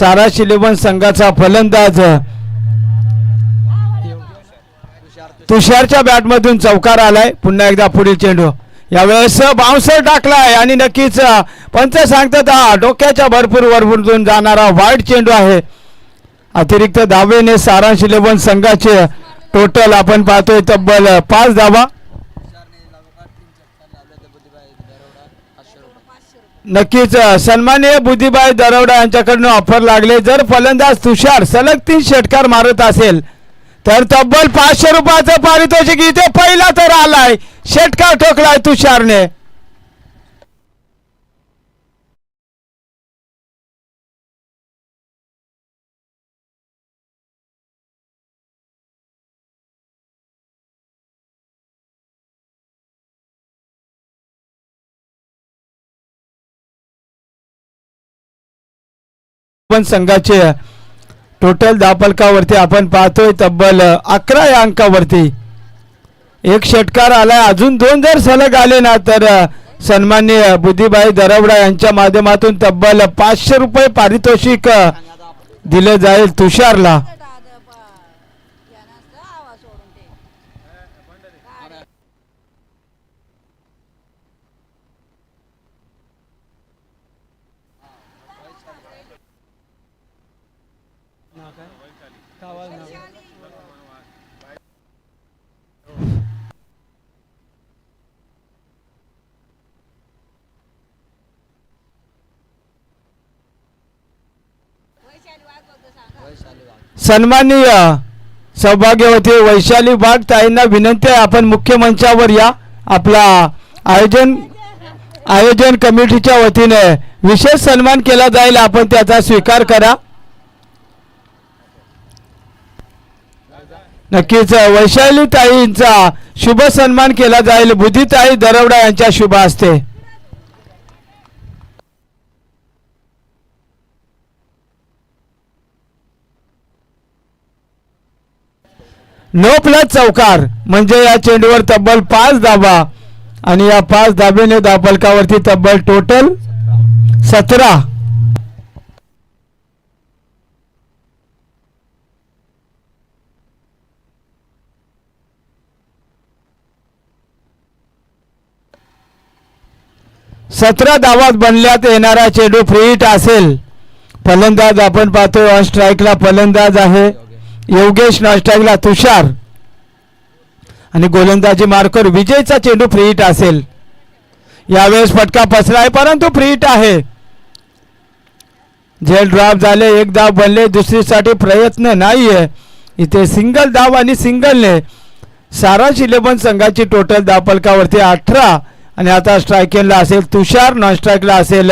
साराश 11 संघाचा फलंदाज तुषारच्या बॅटमधून चौकार आलाय. पुन्हा एकदा पुढील चेंडू यावेळेस बाउन्सर टाकलाय आणि नक्कीच पंच सांगतात डोक्याच्या भरपूर वरतून जाणारा वाईड चेंडू आहे. अतिरिक्त धावेने सारांश 11 संघाचे टोटल आपण पाहतोय तब्बल 5 धावा. नक्कीच सन्माननीय बुद्धिबाई दरवडा यांच्याकडून ऑफर लागले. जर फलंदाज तुषार सलग 3 षटकार मारत असेल तर तब्बल 500 रुपयाचं पारितोषिक इथे पहिला तर आलाय. षटकार ठोकलाय तुषारने. पण संघाचे टोटल धावफलकावरती आपण पाहतोय तब्बल 11 या अंकावरती. 1 षटकार आलाय. अजून 2 जर सलग आले ना तर सन्माननीय बुद्धिबाई दरवडा यांच्या माध्यमातून तब्बल 500 रुपये पारितोषिक दिले जाईल तुषारला. सन्माननीय सौभाग्यवती वैशाली वाघ ताईंना विनंती आहे आपण मुख्य मंचावर या. आपला आयोजन कमिटीच्या वतीने विशेष सन्मान केला जाईल. आपण त्याचा स्वीकार करा. नक्कीच वैशाली ताईंचा शुभ सन्मान केला जाईल बुद्धिताई दरवडा यांच्या शुभ हस्ते. नो प्लस चौकार म्हणजे या चेंडूवर तब्बल 5 धावा आणि या 5 धाबेने धावफलकावरती तब्बल टोटल 17. धावात बनल्यात येणारा चेंडू फ्री हिट असेल. फलंदाज आपण पाहतोय ऑन स्ट्राईकला फलंदाज आहे योगेश, नॉन स्ट्राईकला तुषार आणि गोलंदाजी मार्कर विजयचा चेंडू फ्री हिट असेल. यावेळेस फटका फसला आहे परंतु फ्री हिट आहे. झेल ड्रॉप झाले. 1 धाव बनले. दुसरीसाठी प्रयत्न नाहीये. इथे सिंगल धाव आणि सिंगलने सारांश 11 संघाची टोटल धावफलकावरती 18 आणि आता स्ट्रायकेनला असेल तुषार, नॉन स्ट्राईकला असेल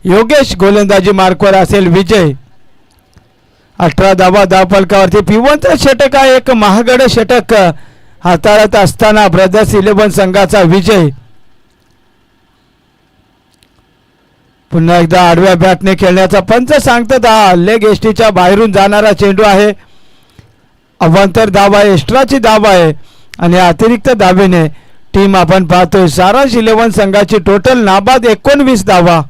योगेश, गोलंदाजी मार्कवर असेल विजय. 18 धावा धावफलकावरती. पिवंत षटक आहे. एक महागड षटक हाताळत असताना ब्रदर्स 11 संघाचा विजय. पुन्हा एकदा आडव्या बॅटने खेळण्याचा पंच सांगतात. हा लेग एसटीच्या बाहेरून जाणारा चेंडू आहे. अवांतर धाव आहे, एक्स्ट्राची धाव आहे आणि अतिरिक्त धावेने टीम आपण पाहतोय सारांश 11 संघाची टोटल नाबाद 19 धावा.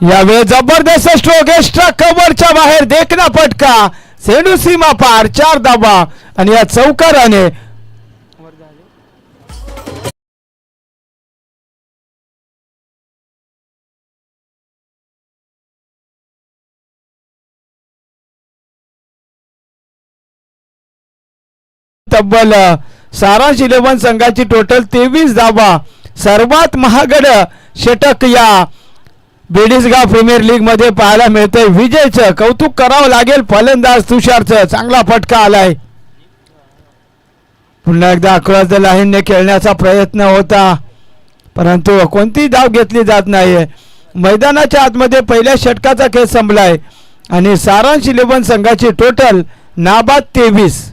यावेळी जबरदस्त स्ट्रोक एक्स्ट्रा कव्हरच्या बाहेर देखना फटका. सेंडू सीमा पार 4 धावा आणि या चौकाराने तब्बल सारांश 11 संघाची टोटल 23 धावा. सर्वात महागड षटक या बेडिसगाव प्रीमियर लीग मध्ये पाहायला मिळतंय. विजयचं कौतुक करावं लागेल. फलंदाज तुषारचं चांगला फटका आलाय. पुन्हा एकदा अक्रॉस द लाईनने खेळण्याचा प्रयत्न होता परंतु कोणती धाव घेतली जात नाहीये. मैदानाच्या आतमध्ये पहिल्या षटकाचा खेळ संपलाय आणि सारांश 11 संघाची टोटल नाबाद 23.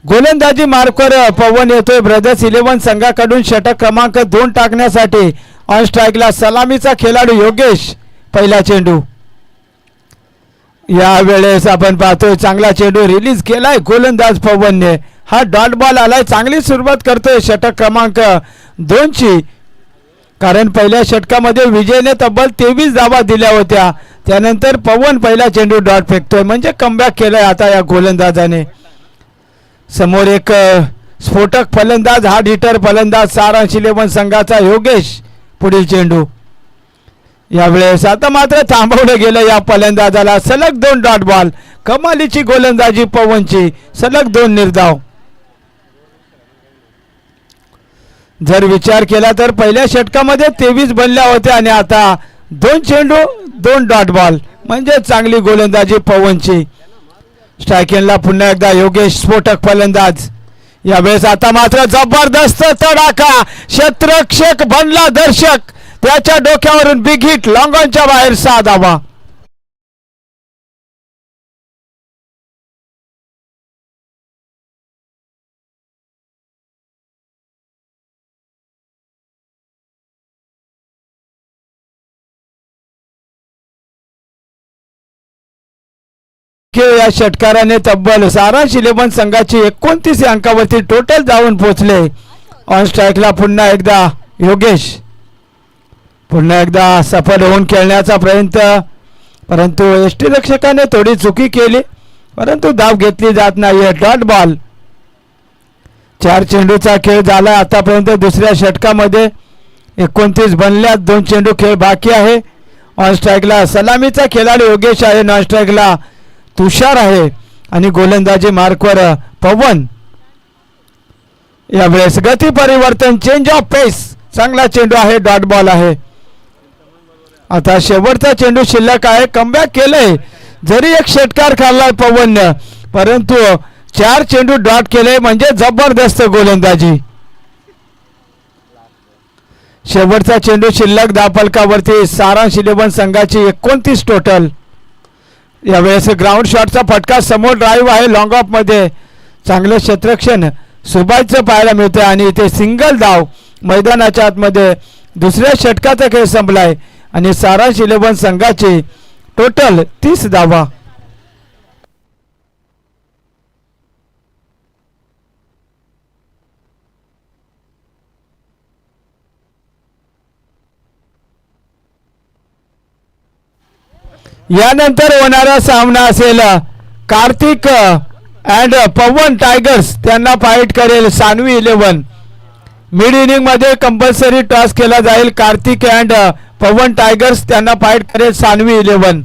गोलंदाजी मार्कवर पवन येतोय ब्रदर्स 11 संघाकडून षटक क्रमांक 2 टाकण्यासाठी. ऑन स्ट्राईकला सलामीचा खेळाडू योगेश. पहिला चेंडू यावेळेस आपण पाहतोय चांगला चेंडू रिलीज केलाय गोलंदाज पवनने. हा डॉट बॉल आलाय. चांगली सुरुवात करतोय षटक क्रमांक 2 ची, कारण पहिल्या षटकामध्ये विजयने तब्बल 23 धावा दिल्या होत्या. त्यानंतर पवन पहिला चेंडू डॉट फेकतोय, म्हणजे कमबॅक केलंय आता या गोलंदाजाने. समोर एक स्फोटक फलंदाज, हार्ड हिटर फलंदाज सारांश 11 संघाचा योगेश. पुढील चेंडू यावेळेस आता मात्र थांबवलं गेलं या फलंदाजाला. सलग 2 डॉट बॉल. कमालीची गोलंदाजी पवनची. सलग 2 निर्धाव. जर विचार केला तर पहिल्या षटकामध्ये 23 बनल्या होत्या आणि आता 2 चेंडू 2 डॉट बॉल, म्हणजे चांगली गोलंदाजी पवनची. स्ट्रायकेनला पुन्हा एकदा योगेश स्फोटक फलंदाज. यावेळेस आता मात्र जबरदस्त तडाखा. क्षेत्ररक्षक बनला दर्शक. त्याच्या डोक्यावरून बिग हिट. लॉंग ऑनच्या बाहेर 6 धावा. या षटकाराने तब्बल सारांश 11 संघाची 29 अंकावरती टोटल जाऊन पोहोचले. ऑन स्ट्राईकला पुन्हा एकदा योगेश. पुन्हा एकदा सफल होऊन खेळण्याचा प्रयत्न, परंतु यष्टीरक्षकाने थोडी चुकी केली, परंतु धाव घेतली जात नाही. Dot ball. 4 चेंडूचा खेळ झाला आतापर्यंत. दुसऱ्या षटकामध्ये 29 बनल्यात. 2 चेंडू खेळ बाकी आहे. ऑन स्ट्राईकला सलामीचा खेळाडू योगेश आहे. नॉन स्ट्राईकला तुषार आहे आणि गोलंदाजी मार्कवर पवन. यावेळेस गती परिवर्तन, चेंज ऑफ पेस. चांगला चेंडू आहे. डॉट बॉल आहे. आता शेवटचा चेंडू शिल्लक आहे. कमबॅक केलंय. जरी एक षटकार खाल्ला पवनने, परंतु 4 चेंडू डॉट केले, म्हणजे जबरदस्त गोलंदाजी. शेवटचा चेंडू शिल्लक धावफलकावरती. सारांश 11 संघाची 29 टोटल. यावेळेस ग्राउंड शॉटचा फटका. समोर ड्राईव्ह आहे लॉंग ऑफ मध्ये. चांगलं क्षेत्ररक्षण सुभाषचं पाहायला मिळते आणि इथे सिंगल धाव. मैदानाच्या आतमध्ये दुसऱ्या षटकाचा खेळ संपलाय आणि सारांश 11 संघाची टोटल 30 धावा. यानंतर होणारा सामना असेल कार्तिक अँड पवन टायगर्स. त्यांना फाईट करेल सान्वी 11. मिड इनिंग मध्ये कंपल्सरी टॉस केला जाईल. कार्तिक अँड पवन टायगर्स त्यांना फाईट करेल सान्वी 11.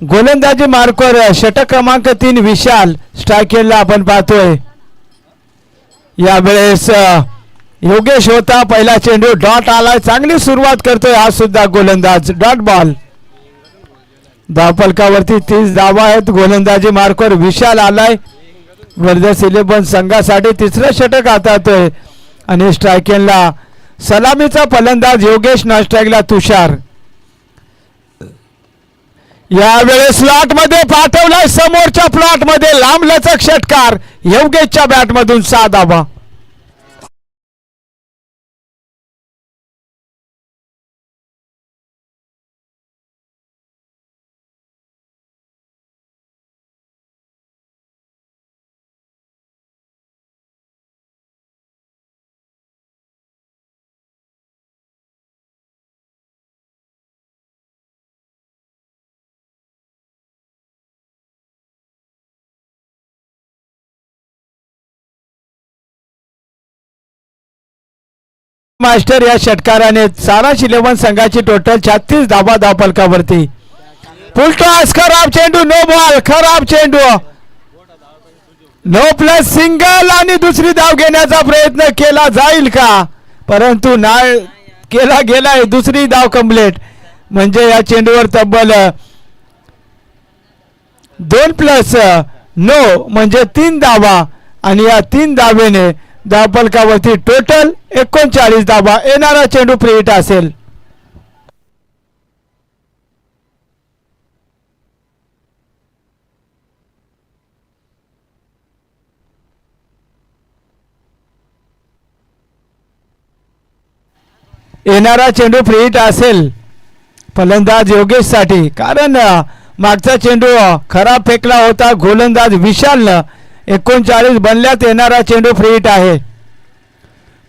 गोलंदाजी मार्कवर षटक क्रमांक 3 विशाल. स्ट्रायकेनला आपण पाहतोय. यावेळेस योगेश होता. पहिला चेंडू डॉट आलाय. चांगली सुरुवात करतोय हा सुद्धा गोलंदाज. Dot ball. धावफलकावरती 30 धावा आहेत. गोलंदाजी मार्कवर विशाल आलाय. ब्रदर्स 11 संघासाठी तिसरं षटक हाताळतोय आणि स्ट्रायकेनला सलामीचा फलंदाज योगेश. नॉन स्ट्राईकला तुषार. यावेळेस स्लॉट मध्ये पाठवलाय. समोरच्या प्लॉट मध्ये लांबलचक षटकार. योगेशच्या बॅट मधून 6 धावा. मास्टर या षटकाराने सारांश 11 संघाची टोटल 36 धावा धावफलकावरती. फुलटॉस. खराब चेंडू. No ball. खराब चेंडू. नो प्लस सिंगल आणि दुसरी धाव घेण्याचा प्रयत्न केला जाईल का, परंतु नाही केला गेलाय. दुसरी धाव कंप्लीट. म्हणजे या चेंडूवर तब्बल 2+9 म्हणजे 3 धावा आणि या 3 धावेने धावफलकावरती टोटल 39 धावा. येणारा चेंडू फ्री हिट असेल. येणारा चेंडू फ्री हिट असेल फलंदाज योगेश साठी, कारण मागचा चेंडू खराब फेकला होता गोलंदाज विशालनं. 39 बनल्यात. येणारा चेंडू फ्री हिट आहे.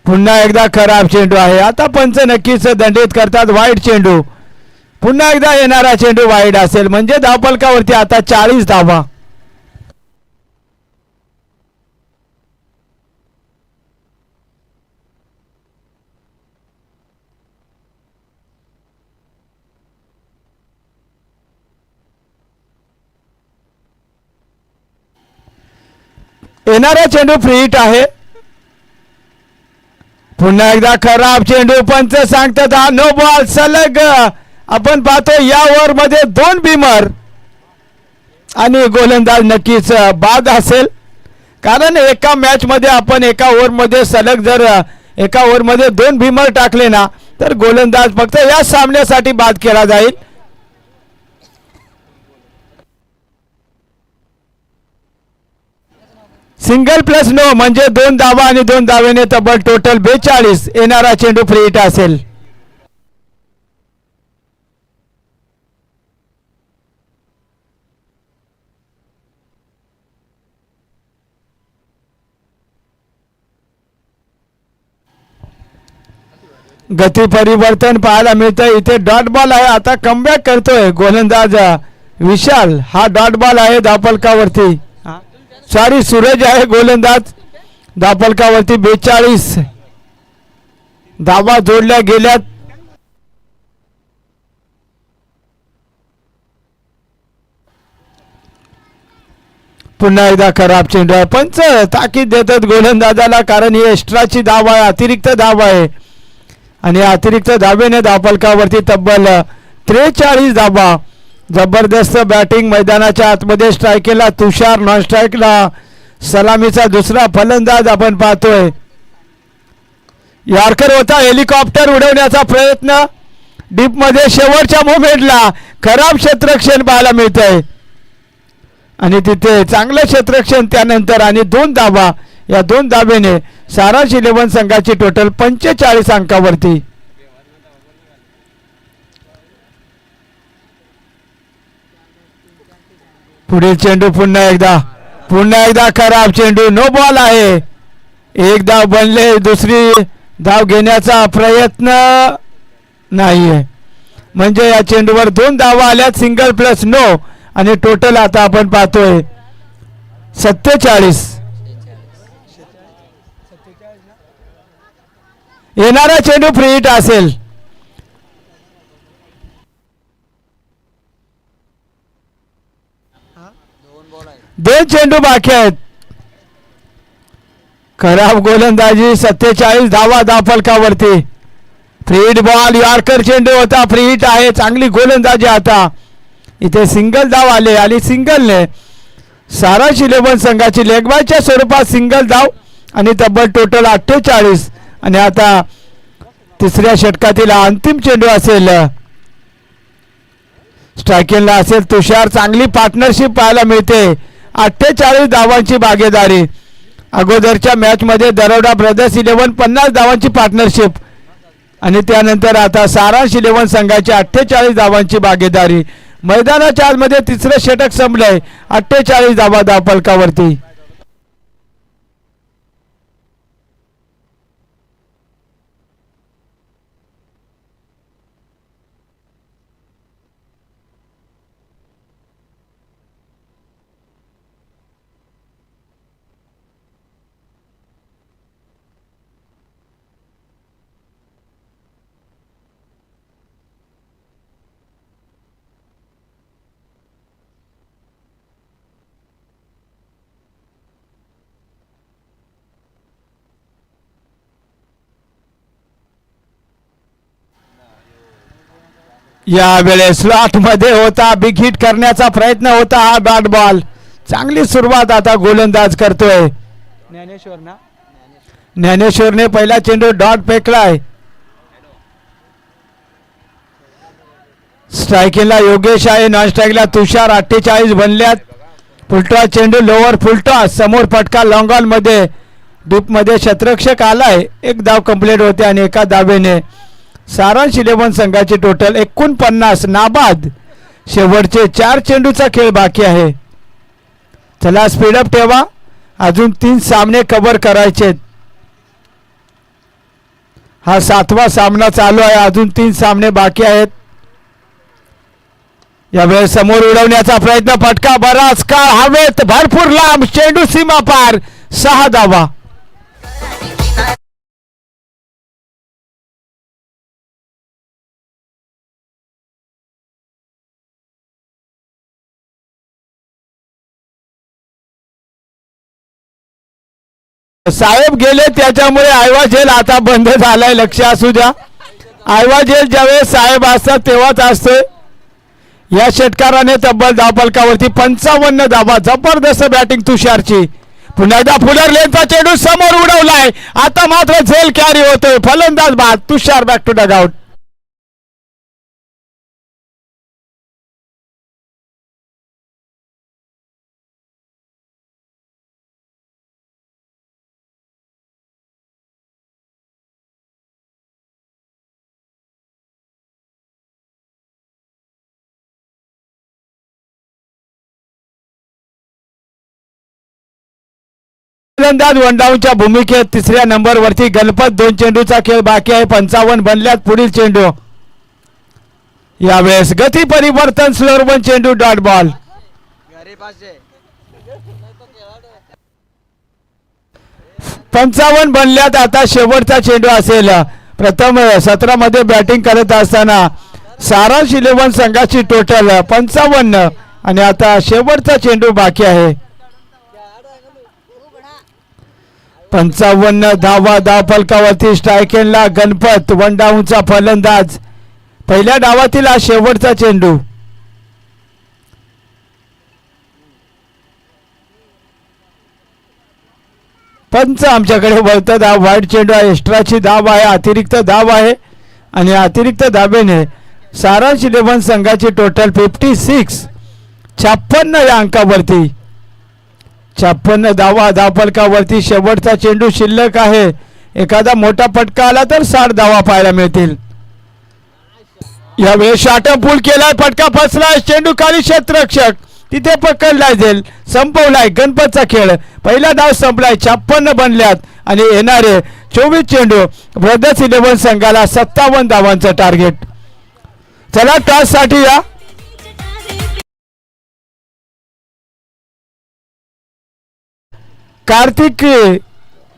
पुन्हा एकदा खराब चेंडू आहे. आता पंच नक्कीच दंडित करतात. वाईड चेंडू. पुन्हा एकदा येणारा चेंडू वाईड असेल म्हणजे धावफलकावरती आता 40 धावा. येणारा चेंडू फ्री हिट आहे. पुन्हा एकदा खराब चेंडू. पंच सांगतात हा नो बॉल. सलग आपण पाहतो या ओव्हर मध्ये 2 बिमर आणि गोलंदाज नक्कीच बाद असेल, कारण एका मॅच मध्ये आपण एका ओव्हर मध्ये सलग जर एका ओव्हर मध्ये 2 बिमर टाकले ना तर गोलंदाज फक्त या सामन्यासाठी बाद केला जाईल. +9 म्हणजे 2 धावा आणि 2 धावेने तब्बल टोटल 42. येणारा चेंडू फ्री हिट असेल. गती परिवर्तन पाहायला मिळतं. इथे डॉट बॉल आहे. आता कमबॅक करतोय गोलंदाज विशाल. हा डॉट बॉल आहे धावफलकावरती. सॉरी सूरज आहे गोलंदाज. धावफलकावरती 42 धावा जोडल्या गेल्यात. पुन्हा एकदा खराब चेंडू आहे. पंच ताकीद देतात गोलंदाजाला, कारण ही एक्स्ट्राची धाव आहे, अतिरिक्त धाव आहे आणि अतिरिक्त धावेने धावफलकावरती तब्बल 43 धावा. जबरदस्त बॅटिंग. मैदानाच्या आतमध्ये स्ट्राईक केला तुषार. नॉन स्ट्राईकला सलामीचा दुसरा फलंदाज आपण पाहतोय. यॉर्कर होता. हेलिकॉप्टर उडवण्याचा प्रयत्न डीप मध्ये शेवटच्या मोमेंटला खराब क्षेत्ररक्षण पाहायला मिळतंय आणि तिथे चांगलं क्षेत्ररक्षण त्यानंतर आणि 2 धावा. या 2 धावेने सारांश 11 संघाची टोटल 45 अंकावरती. पुढील चेंडू पुन्हा एकदा खराब चेंडू. नो बॉल आहे. एक धाव बनले. दुसरी धाव घेण्याचा प्रयत्न नाहीये म्हणजे या चेंडूवर 2 धावा आल्यात. +9 आणि टोटल आता आपण पाहतोय 47. येणारा चेंडू फ्री हिट असेल. दोन चेंडू बाकी आहेत. खराब गोलंदाजी. 47 धावा धावफलकावरती. Free hit ball. यॉर्कर चेंडू होता. फ्री हिट आहे. चांगली गोलंदाजी. आता इथे सिंगल धाव आले आणि सिंगलने सारांश 11 संघाची लेगबायच्या स्वरूपात सिंगल धाव आणि तब्बल टोटल 48. आणि आता तिसऱ्या षटकातील अंतिम चेंडू असेल. स्ट्रायकिंगला असेल तुषार. चांगली पार्टनरशिप पाहायला मिळते. 48 धावांची भागीदारी. अगोदरच्या मॅच मध्ये दरोडा ब्रदर्स 11 50 धावांची पार्टनरशिप आणि त्यानंतर आता सारांश 11 संघाची 48 धावांची भागीदारी. मैदानाच्या आतमध्ये तिसरं षटक संपलंय. 48 धावा धावफलकावरती. यावेळेस स्लॉट मध्ये होता, बिग हिट करण्याचा प्रयत्न होता हा बॅट बॉल. चांगली सुरुवात आता गोलंदाज करतोय ज्ञानेश्वरने पहिला चेंडू डॉट फेकलाय. स्ट्रायकिंगला योगेश आहे, नॉन स्ट्राईकला तुषार. 48 बनल्यात. फुलटॉस चेंडू लोअर फुलटॉस, समोर फटका लॉंग ऑन मध्ये डीप मध्ये शतरक्षक आलाय. एक धाव कंप्लीट होते आणि एका धावेने सारांश 11 संघाची टोटल 49 नाबाद. शेवटचे 4 चेंडूचा खेळ बाकी आहे. चला स्पीडअप ठेवा, अजून 3 सामने कव्हर करायचे. हा 7वा सामना चालू आहे, अजून 3 सामने बाकी आहेत. यावेळेस समोर उडवण्याचा प्रयत्न, फटका बराच काळ हवेत, भरपूर लांब, चेंडू सीमा पार. 6 धावा. साहेब गेले त्याच्यामुळे आयवा जेल आता बंद झालाय, लक्ष असू द्या. आयवा जेल ज्यावेळेस साहेब असतात तेव्हाच असतोय. या षटकाराने तब्बल धावफलकावरती 55 धावा. जबरदस्त बॅटिंग तुषारची. पुन्हा एकदा फुलर लेनचा चेंडू समोर उडवलाय. आता मात्र झेल कॅरी होतोय, फलंदाज बाद. तुषार बॅक टू डग आउट. फलंदाज वनडाऊनच्या भूमिकेत तिसऱ्या नंबरवरती गणपत. 2 चेंडूचा खेळ बाकी आहे. 55 बनल्यात. पुढील चेंडू. यावेळेस गती परिवर्तन, स्लोअर 1 चेंडू डॉट बॉल. 55 बनल्यात. आता शेवटचा चेंडू असेल. प्रथम सत्रामध्ये बॅटिंग करत असताना सारांश 11 संघाची टोटल 55 आणि आता शेवटचा चेंडू बाकी आहे. 55 धावा. धावफलकावरती स्ट्रायकेनला गणपत, वन डाऊनचा फलंदाज. पहिल्या डावातील हा शेवटचा चेंडू. पंच आमच्याकडे वळतात. हा वाईट चेंडू आहे, एक्स्ट्राची धाव आहे, अतिरिक्त धाव आहे आणि अतिरिक्त धावेने सारांश 11 संघाची टोटल 56. 56 या अंकावरती. 56 धावा धावफलकावरती. शेवटचा चेंडू शिल्लक आहे. एखादा मोठा फटका आला तर 60 धावा पाहायला मिळतील. यावेळी शॉर्टअप पूल केलाय, फटका फसलाय, चेंडू खाली, क्षेत्ररक्षक तिथे पकडलाय, झेल संपवलाय. गणपतचा खेळ पहिला डाव संपलाय. 56 बनल्यात आणि येणारे 24 चेंडू ब्रदर्स 11 संघाला 57 धावांचं टार्गेट. चला टॉस साठी या. कार्तिक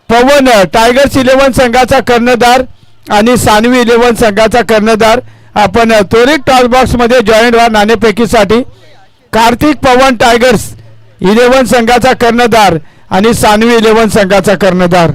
पवन टायगर्स 11 संघाचा कर्णधार आणि सानवी 11 संघाचा कर्णधार. आपण त्वरित टॉस बॉक्स मध्ये जॉईंट व्हा नाणेफेकीसाठी. कार्तिक पवन टायगर्स 11 संघाचा कर्णधार आणि सानवी 11 संघाचा कर्णधार.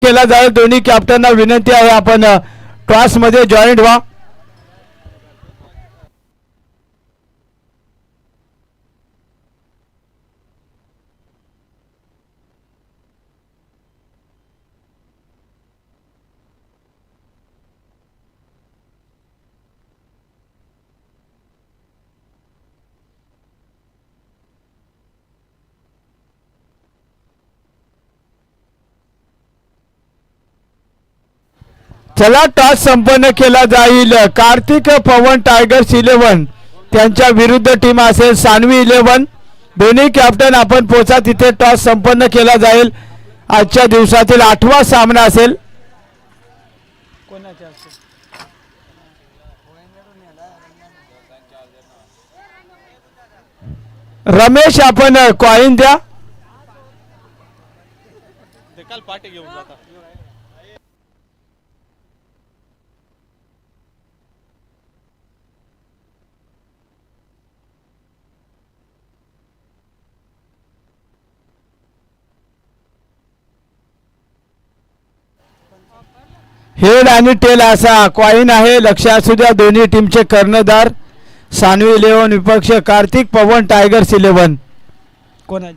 केला जाईल. दोन्ही कॅप्टनना विनंती आहे आपण टॉस मध्ये जॉईंट व्हा. चला टॉस संपन्न केला जाईल. कार्तिक पवन टायगर्स 11 त्यांच्या विरुद्ध टीम असेल सानवी 11. दोन्ही कॅप्टन आपण पोचा तिथे टॉस संपन्न केला जाईल. आजच्या दिवसातील 8वा सामना असेल. रमेश आपण कॉइन द्या. पाठी घेऊन जाता. हेड आणि टेल असा कॉइन आहे. लक्ष असू द्या दोन्ही टीमचे कर्णधार सानवी 11 विपक्ष कार्तिक पवन टायगर्स 11. कोण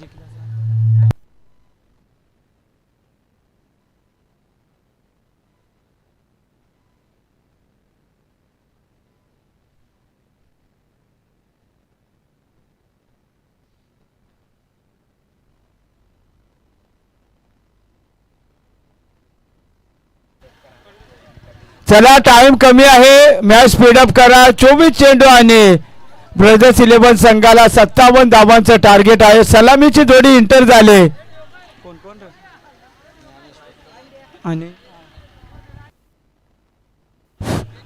चला टाइम कमी आहे. मॅच स्पीडअप करा. 24 चेंडू आणि ब्रदर्स 11 संघाला 57 धावांचं टार्गेट आहे. सलामीची जोडी इंटर झाले.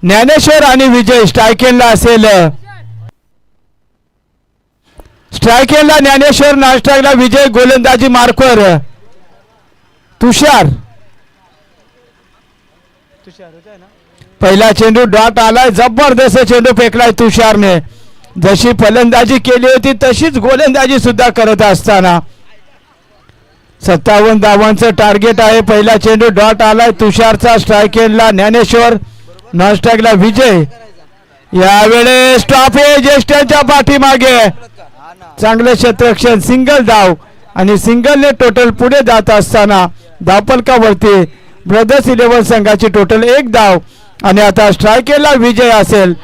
ज्ञानेश्वर आणि विजय स्ट्रायकेनला असेल. स्ट्रायकेनला ज्ञानेश्वर, नास्ट्रायकला विजय. गोलंदाजी मार्कवर तुषार. पहिला चेंडू डॉट आलाय. जबरदस्त चेंडू फेकलाय तुषारने. जशी फलंदाजी केली होती तशीच गोलंदाजी सुद्धा करत असताना 57 धावांचं टार्गेट आहे. पहिला चेंडू डॉट आलाय तुषारचा. स्ट्रायकेनला ज्ञानेश्वर, नॉनस्ट्रायकला विजय. यावेळेस स्टॉपेज एस्टनच्या पाठीमागे चांगले क्षेत्ररक्षण. सिंगल धाव आणि सिंगलने टोटल पुढे जात असताना धावफलकावरती ब्रदर्स 11 संघाची टोटल 1 धाव आणि आता स्ट्रायकेला विजय असेल.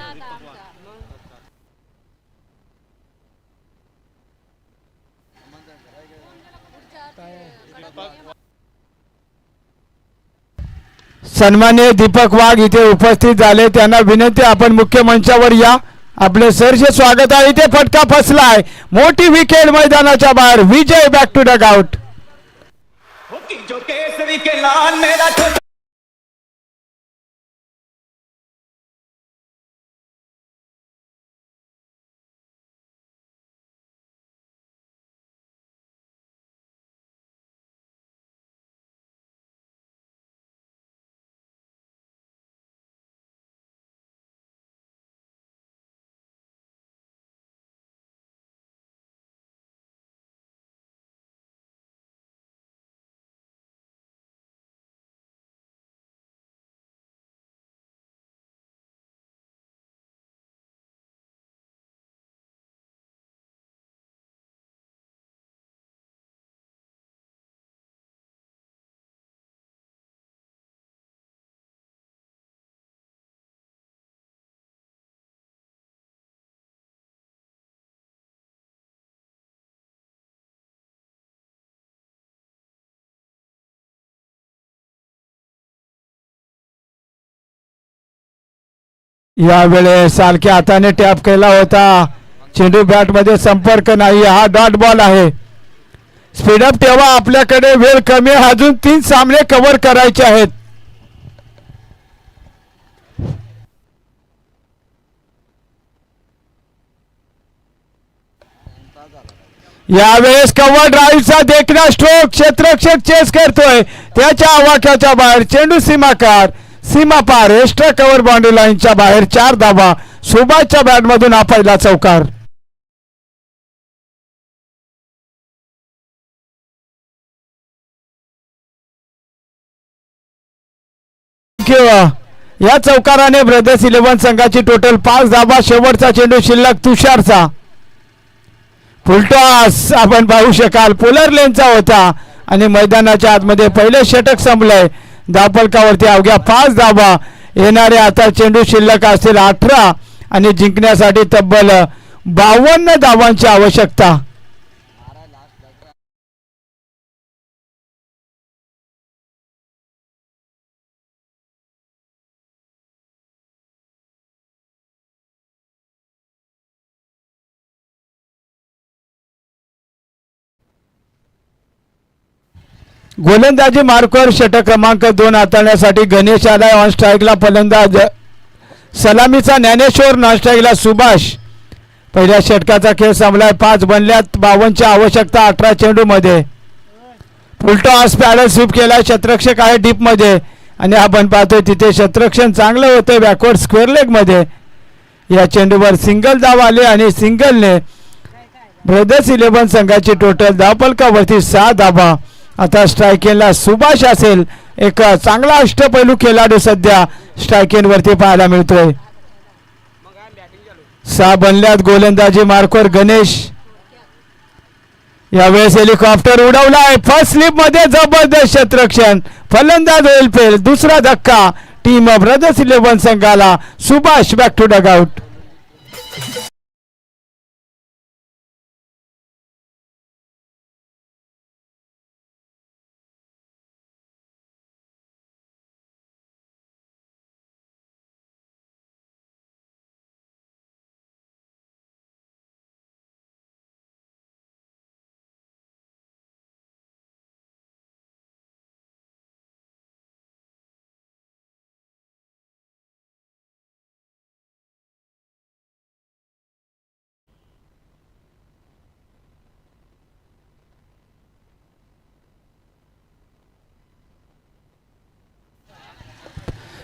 सन्माननीय दीपक वाघ इथे उपस्थित झाले. त्यांना विनंती आपण मुख्य मंचावर या. आपले सरचे स्वागत आहे. इथे फटका फसलाय. मोठी विकेट मैदानाच्या बाहेर. विजय बॅक टू डग आउट. यावेळेस सारख्या हाताने टॅप केला होता. चेंडू बॅट मध्ये संपर्क नाही. हा डॉट बॉल आहे. स्पीडअप ठेवा. आपल्याकडे वेळ कमी. अजून 3 सामने कव्हर करायचे आहेत. यावेळेस कव्हर ड्राईव्हचा देखणा स्ट्रोक. क्षेत्ररक्षक चेस करतोय. त्याच्या आवाक्याच्या बाहेर चेंडू सीमा पार. एक्स्ट्रा कव्हर बाउंड्री लाईनच्या बाहेर 4 धावा. सुभाषच्या बॅटमधून हा पहिला चौकार. या चौकाराने ब्रदर्स 11 संघाची टोटल 5 धावा. शेवटचा चेंडू शिल्लक तुषारचा. फुलटॉस आपण पाहू शकाल. पोलर लेनचा होता आणि मैदानाच्या आतमध्ये पहिले षटक संपलंय. धावफलकावरती अवघ्या 5 धावा. येणारे आता चेंडू शिल्लक असतील 18 आणि जिंकण्यासाठी तब्बल 52 धावांची आवश्यकता. गोलंदाजी मार्कवर षटक क्रमांक 2 हाताळण्यासाठी गणेश आलाय. ऑन स्ट्राईकला फलंदाज सलामीचा ज्ञानेश्वर, नॉन स्ट्राईकला सुभाष. पहिल्या षटकाचा खेळ संपलाय. 5 बनल्यात 52ची आवश्यकता 18 चेंडूमध्ये. फुलटॉस पॅडल स्वीप केलाय. शतरक्षक आहे डीप मध्ये आणि आपण पाहतोय तिथे शतरक्षण चांगलं होतं बॅकवर्ड स्क्वेअर लेग मध्ये. या चेंडूवर सिंगल धाव आले आणि सिंगलने ब्रदर्स 11 संघाची टोटल धावफलकावरती 6 धावा. आता स्ट्रायकेनला सुभाष असेल. एक चांगला अष्टपैलू खेळाडू सध्या स्ट्रायकेन वरती पाहायला मिळतोय. 6 बनल्यात गोलंदाजी मार्कवर गणेश. यावेळेस हेलिकॉप्टर उडवलाय. फर्स्ट स्लिप मध्ये जबरदस्त क्षेत्ररक्षण. फलंदाज होईल फेल. दुसरा धक्का टीम ब्रदर्स 11 संघाला. Subhash back to dugout.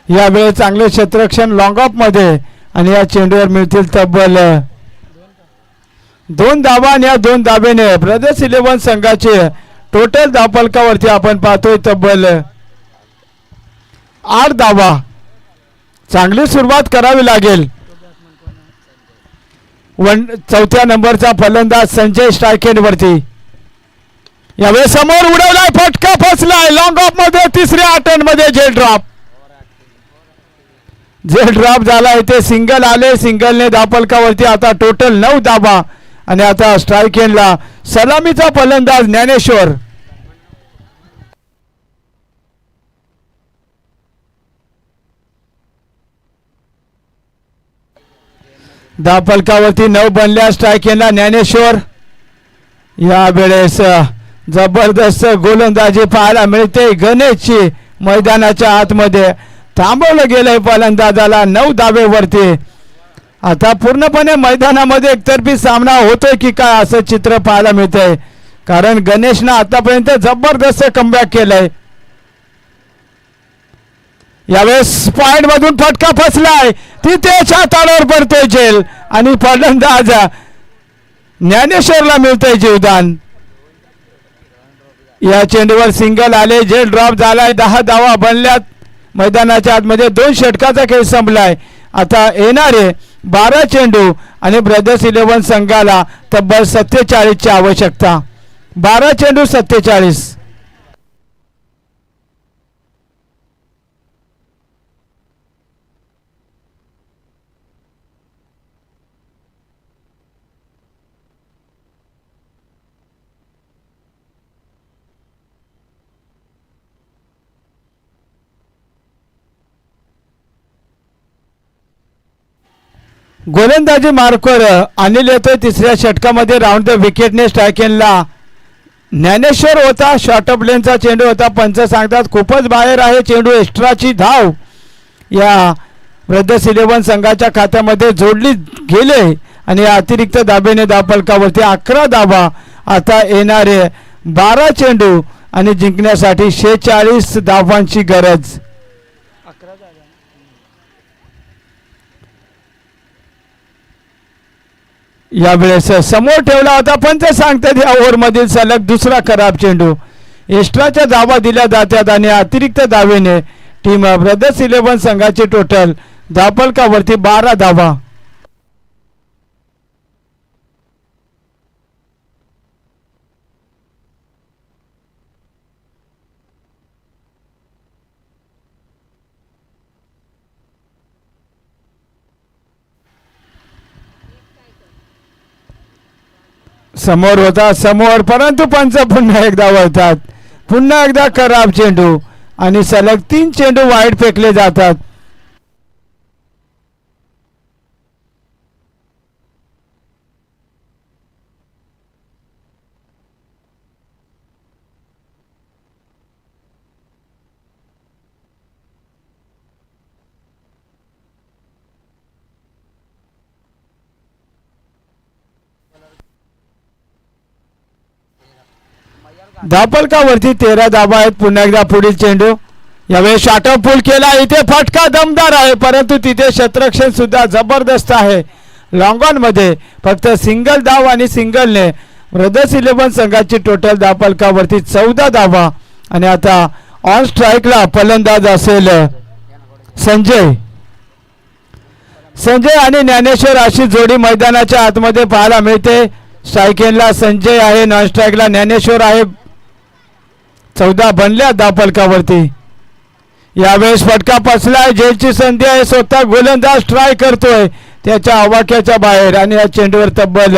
यावेळी चांगले क्षेत्ररक्षण लॉंग ऑफ मध्ये आणि या चेंडूवर मिळतील तब्बल 2 धावा. आणि या 2 धावेने ब्रदर्स 11 संघाचे टोटल धावफलकावरती आपण पाहतोय तब्बल 8 धावा. चांगली सुरुवात करावी लागेल. चौथ्या नंबरचा फलंदाज संजय स्ट्रायकेन वरती. यावेळी समोर उडवलाय. फटका फसलाय लॉंग ऑफ मध्ये. तिसऱ्या अटेम्प्ट मध्ये जेल ड्रॉप. जेल ड्रॉप झाला. इथे सिंगल आले. सिंगलने धावफलकावरती आता टोटल 9 धावा. आणि आता स्ट्रायकेनला सलामीचा फलंदाज ज्ञानेश्वर. धावफलकावरती 9 बनल्या स्ट्रायकेनला ज्ञानेश्वर. यावेळेस जबरदस्त गोलंदाजी पाहायला मिळते गणेशची. मैदानाच्या आतमध्ये थांबवलं गेलंय फलंदाजाला 9 धावेवरती. आता पूर्णपणे मैदानामध्ये एकतर्फी सामना होतोय की काय असं चित्र पाहायला मिळतंय. कारण गणेशनं आतापर्यंत जबरदस्त कमबॅक केलंय. यावेळेस पॉइंट मधून फटका फसलाय. तिथे छाताडावर पडतोय जेल आणि फलंदाज ज्ञानेश्वरला मिळतंय जीवदान. या चेंडूवर सिंगल आले. जेल ड्रॉप झालाय. 10 धावा बनल्यात. मैदानाच्या आतमध्ये 2 षटकाचा खेळ संपलाय. आता येणारे 12 चेंडू आणि ब्रदर्स 11 संघाला तब्बल 47 ची आवश्यकता. 12 चेंडू 47. गोलंदाजी मार्कवर अनिल येतोय. तिसऱ्या षटकामध्ये राऊंड द विकेटने स्ट्रायकेनला ज्ञानेश्वर होता. शॉर्ट ऑफ लेनचा चेंडू होता. पंच सांगतात खूपच बाहेर आहे चेंडू. एक्स्ट्राची धाव या ब्रदर्स 11 संघाच्या खात्यामध्ये जोडली गेले आणि अतिरिक्त धाबेने धावफलकावरती 11 धावा. आता येणारे 12 चेंडू आणि जिंकण्यासाठी 46 धावांची गरज. यावेळेस समोर ठेवला होता. पंच सांगतात या ओव्हरमधील सलग दुसरा खराब चेंडू. एक्स्ट्राच्या धावा दिल्या जातात आणि अतिरिक्त धावेने टीम ब्रदर्स 11 संघाची टोटल धावफलकावरती 12 धावा. समोर होता समोर परंतु पंच पुन्हा एकदा वळतात. पुन्हा एकदा खराब चेंडू आणि सलग 3 चेंडू वाईड फेकले जातात. धापलकावरती 13 धाबा आहेत. पुन्हा एकदा पुढील चेंडू यावेळी शॉर्टअप पूल केला. इथे फटका दमदार आहे परंतु तिथे क्षेत्ररक्षण सुद्धा जबरदस्त आहे. लॉंग ऑन मध्ये फक्त सिंगल धाव आणि सिंगलने ब्रदर्स 11 संघाची टोटल धापलकावरती 14 धावा. आणि आता ऑन स्ट्राईकला फलंदाज असेल संजय आणि ज्ञानेश्वर अशी जोडी मैदानाच्या आतमध्ये पाहायला मिळते. स्ट्राईक एंडला संजय आहे, नॉन स्ट्राईकला ज्ञानेश्वर आहे. 14 बनल्या धापलकावरती. यावेळेस फटका पसलाय. जेलची संधी आहे. स्वतः गोलंदाज ट्राय करतोय त्याच्या आवाक्याच्या बाहेर आणि या चेंडूवर तब्बल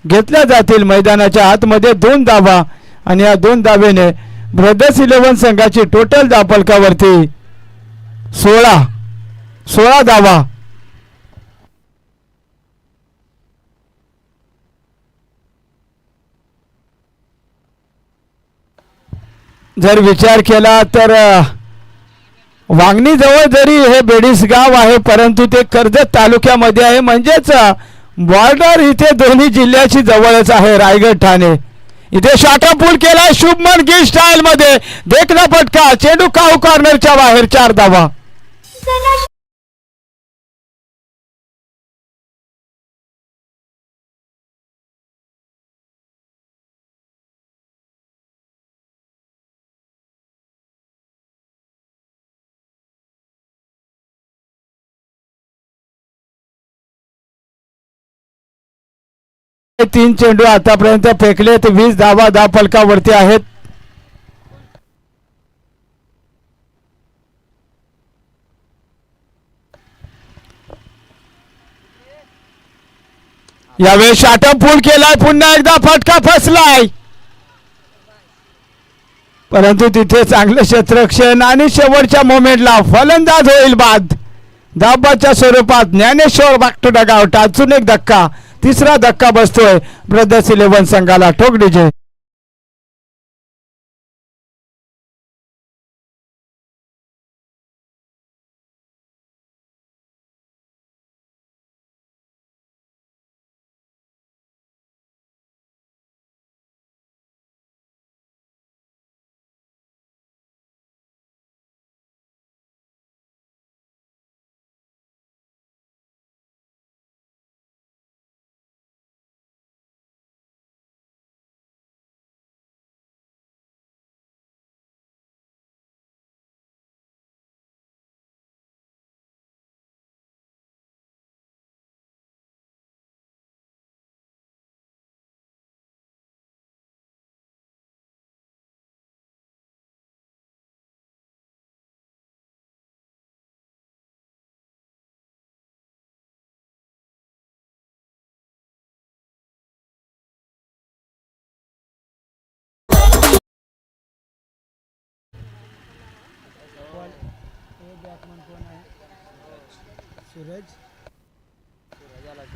घेतल्या जातील मैदानाच्या आतमध्ये 2 धावा. आणि या 2 धावेने ब्रदर्स 11 संघाची टोटल धापलकावरती 16 धावा. जर विचार केला तर वांगणी जवळ जरी हे बेडीस गाव आहे परंतु ते कर्जत तालुक्यामध्ये आहे. म्हणजेच बॉर्डर इथे दोन्ही जिल्ह्याची जवळच आहे. रायगड ठाणे. इथे शॉर्टअप पूल केला शुभमन गिल स्टाईल मध्ये. देखना फटका. चेंडू काऊ कॉर्नरच्या बाहेर. 4 धावा. तीन चेंडू आतापर्यंत फेकले. 20 धावा धापलकावरती आहेत. यावेळी शॉर्टअप पूल केलाय. पुन्हा एकदा फटका फसलाय परंतु तिथे चांगलं क्षेत्ररक्षण आणि शेवटच्या मोमेंटला फलंदाज होईल बाद. धाबाच्या स्वरूपात ज्ञानेश्वर बॅक टू डगआउट. अजून एक धक्का. 3रा धक्का बसतोय ब्रदर्स 11 संघाला. ठोक डीजे.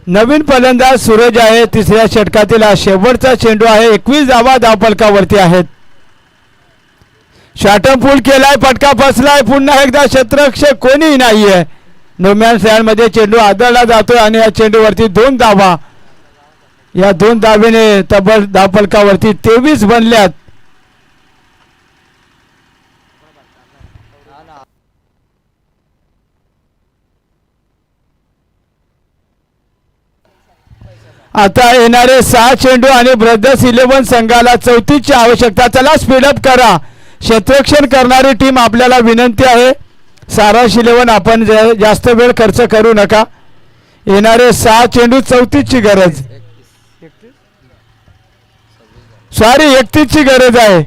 नवीन फलंदाज सूरज आहे. 3ऱ्या षटकातील हा शेवटचा चेंडू आहे. 21 धावा धापलकावरती आहेत. शॉर्टअप पूल केलाय. फटका फसलाय. पुन्हा एकदा क्षेत्ररक्षक कोणीही नाहीये. नोमॅन मध्ये चेंडू आदळला जातोय आणि या चेंडूवरती 2 धावा. या 2 धावेने तब्बल धापलकावरती 23 बनल्यात. आता येणारे 6 चेंडू आणि ब्रदर्स 11 संघाला 34ची आवश्यकता. चला स्पीडअप करा. क्षेत्ररक्षण करणारी टीम आपल्याला विनंती आहे. साराश 11 आपण जास्त वेळ खर्च करू नका. येणारे 6 चेंडू 34ची गरज. सॉरी 31ची गरज आहे.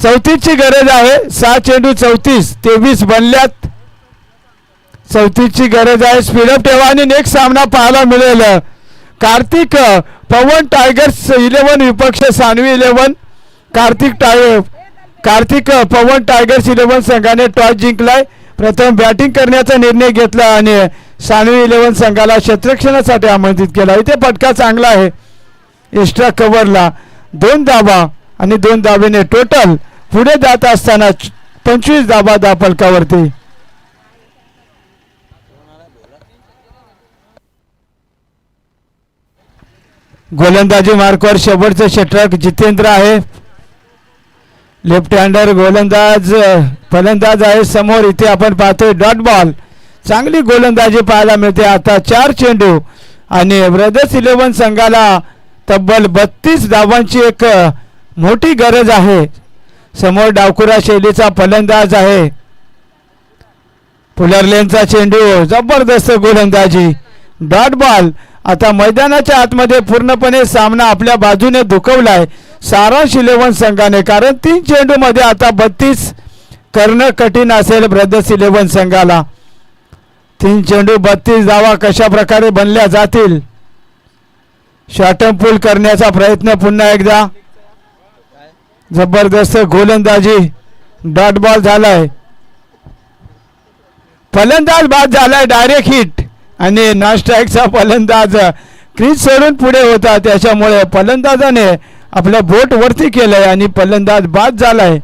चौतीसची गरज आहे. 6 चेंडू 34. 23 बनल्यात. 34ची गरज आहे. स्पीडअप ठेवा आणि नेक्स्ट सामना पाहायला मिळेल. कार्तिक पवन टायगर्स 11 विपक्ष सानवी 11. कार्तिक पवन टायगर्स 11 संघाने टॉस जिंकलाय. प्रथम बॅटिंग करण्याचा निर्णय घेतला आणि सानवी 11 संघाला क्षेत्ररक्षणासाठी आमंत्रित केला. इथे फटका चांगला आहे. एक्स्ट्रा कव्हरला 2 धावा आणि 2 धावेने टोटल पुढे जात असताना 25 धावा धापलकावरती. गोलंदाजी मार्कवर शेवटचं षटक जितेंद्र आहे. लेफ्ट हँडर गोलंदाज फलंदाज आहे समोर. इथे आपण पाहतोय डॉट बॉल. चांगली गोलंदाजी पाहायला मिळते. आता 4 चेंडू आणि ब्रदर्स 11 संघाला तब्बल 32 धावांची एक मोठी गरज आहे. समोर डावखुरा शैलीचा फलंदाज आहे. पुलरलेनचा चेंडू जबरदस्त गोलंदाजी. Dot ball. आता मैदानाच्या आतमध्ये पूर्णपणे सामना आपल्या बाजूने धुकवलाय सारांश 11 संघाने, कारण 3 चेंडू मध्ये आता 32 करणं कठीण असेल ब्रदर्स 11 संघाला. 3 चेंडू 32 धावा कशा प्रकारे बनल्या जातील. शॉर्टम पूल करण्याचा प्रयत्न पुन्हा एकदा. जबरदस्त गोलंदाजी. डॉट बॉल झालाय. फलंदाज बाद झालाय. डायरेक्ट हिट आणि नॉन स्ट्राईकचा फलंदाज क्रीज सोडून पुढे होता, त्याच्यामुळे फलंदाजाने आपलं बोट वरती केलंय आणि फलंदाज बाद झालाय.